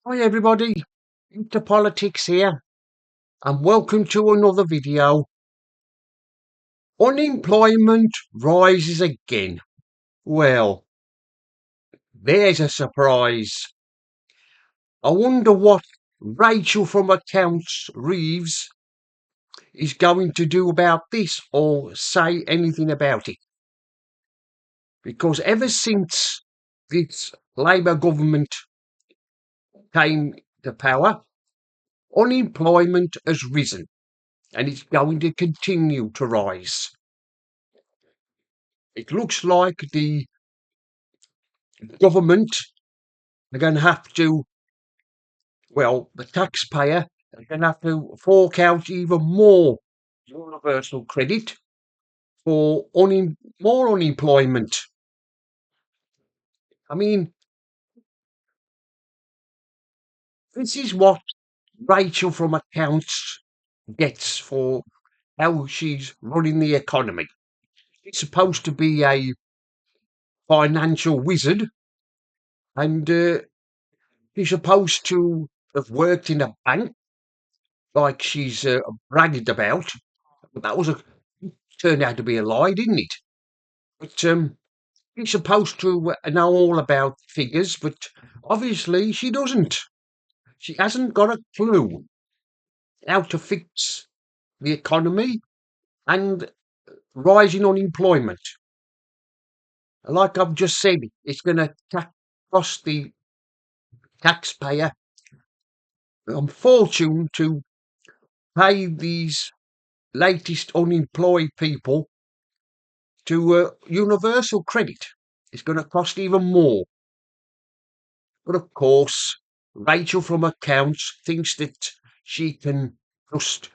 Hi everybody, into politics here, and welcome to another video. Unemployment rises again. Well, there's a surprise. I wonder what Rachel from Accounts Reeves is going to do about this or say anything about it. Because ever since this Labour government came to power, unemployment has risen and it's going to continue to rise. It looks like the government are going to have to, the taxpayer are going to have to fork out even more universal credit for more unemployment. I mean, this is what Rachel from Accounts gets for how she's running the economy. She's supposed to be a financial wizard, and she's supposed to have worked in a bank like she's bragged about. That was turned out to be a lie, didn't it? But she's supposed to know all about figures, but obviously she doesn't. She hasn't got a clue how to fix the economy and rising unemployment. Like I've just said, it's going to cost the taxpayer a fortune to pay these latest unemployed people to universal credit. It's going to cost even more. But of course, Rachel from Accounts thinks that she can just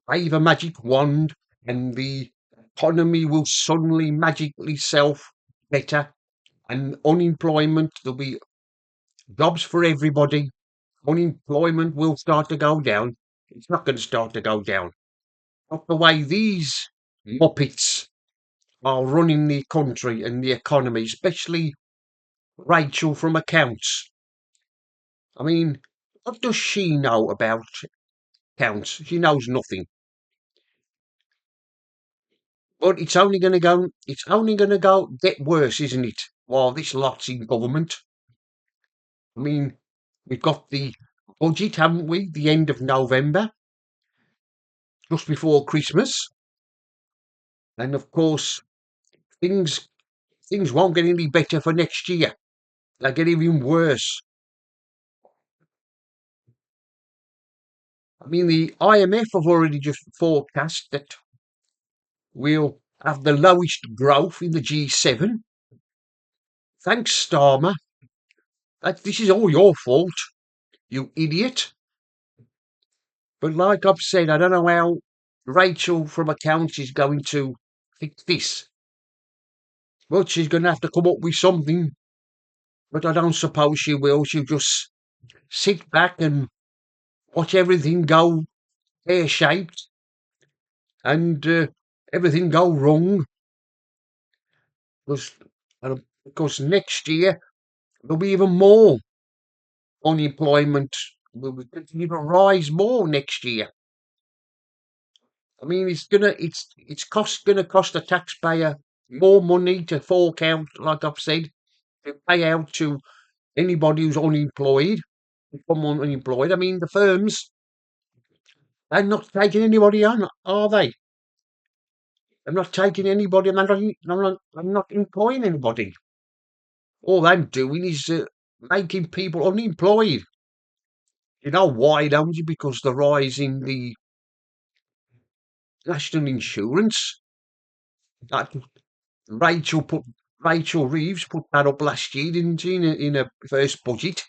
wave a magic wand and the economy will suddenly magically self better and unemployment, there'll be jobs for everybody. Unemployment will start to go down. It's not going to start to go down. Not the way these muppets are running the country and the economy, especially Rachel from Accounts. I mean, what does she know about accounts? She knows nothing. But it's only gonna go get worse, isn't it? While this lot's in government. I mean, we've got the budget, haven't we? The end of November, just before Christmas. And of course, things things won't get any better for next year. They'll get even worse. I mean, the IMF have already just forecast that we'll have the lowest growth in the G7. Thanks, Starmer. This is all your fault, you idiot. But like I've said, I don't know how Rachel from accounts is going to fix this. Well, she's going to have to come up with something, but I don't suppose she will. She'll just sit back and watch everything go pear shaped and everything go wrong. Because, because next year there'll be even more unemployment. Will even rise more next year. I mean, gonna cost the taxpayer more money to fork out, like I've said, to pay out to anybody who's unemployed, become unemployed. I mean, the firms, they're not taking anybody on, are they? They're not taking anybody, and I'm not employing anybody. All I'm doing is making people unemployed. You know why, don't you? Because the rise in the national insurance. That Rachel put Rachel Reeves put that up last year, didn't she, in a first budget?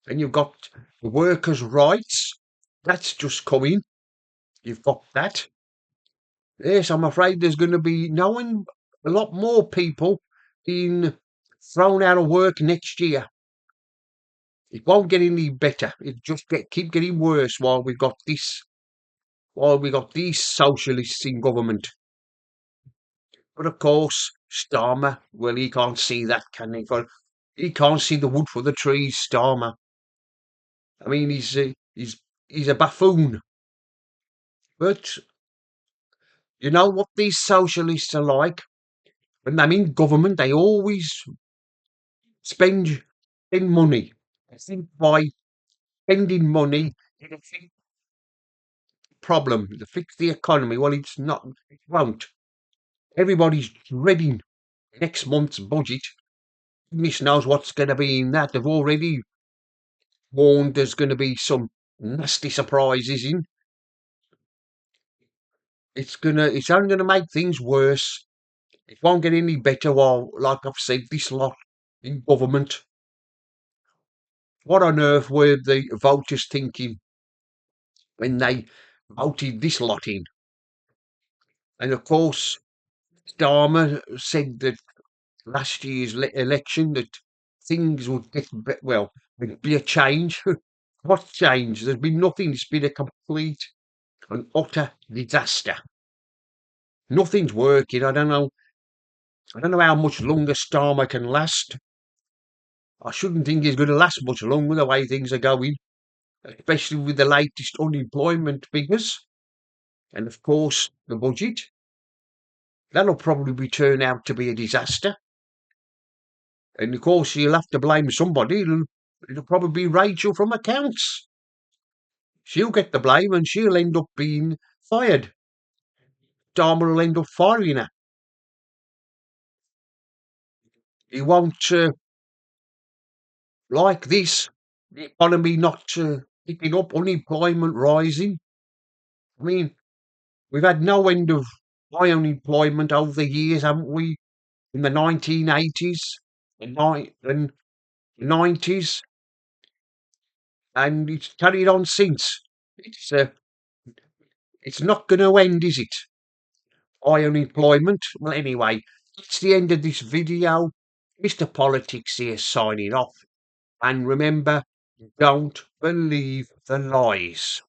And you've got the workers' rights. That's just coming. You've got that. Yes, I'm afraid there's going to be knowing a lot more people being thrown out of work next year. It won't get any better. It just keep getting worse while we got these socialists in government. But of course, Starmer, well, he can't see that, can he? He can't see the wood for the trees, Starmer. I mean, he's a buffoon. But you know what these socialists are like? When they're in government, they always spend money. I think by spending money, it'll fix the problem, to fix the economy. Well, it's not. It won't. Everybody's dreading next month's budget. Goodness knows what's going to be in that. They've already warned there's going to be some nasty surprises in. It's only gonna make things worse. It won't get any better while, like I've said, this lot in government. What on earth were the voters thinking when they voted this lot in? And of course, Starmer said that last year's election that things would get well, there'd be a change. What change? There's been nothing. It's been a complete and utter disaster. Nothing's working. I don't know how much longer Starmer can last. I shouldn't think he's going to last much longer the way things are going, especially with the latest unemployment figures. And of course, the budget. That'll probably turn out to be a disaster. And of course, you'll have to blame somebody. It'll probably be Rachel from accounts. She'll get the blame and she'll end up being fired. Dharma will end up firing her. He won't like this. The economy not picking up, unemployment rising. I mean, we've had no end of high unemployment over the years, haven't we? In the 1980s and 90s, and it's carried on since. It's uh, it's not going to end, is it? High unemployment. Well, anyway, that's the end of this video. Mr. Politics here signing off. And remember, don't believe the lies.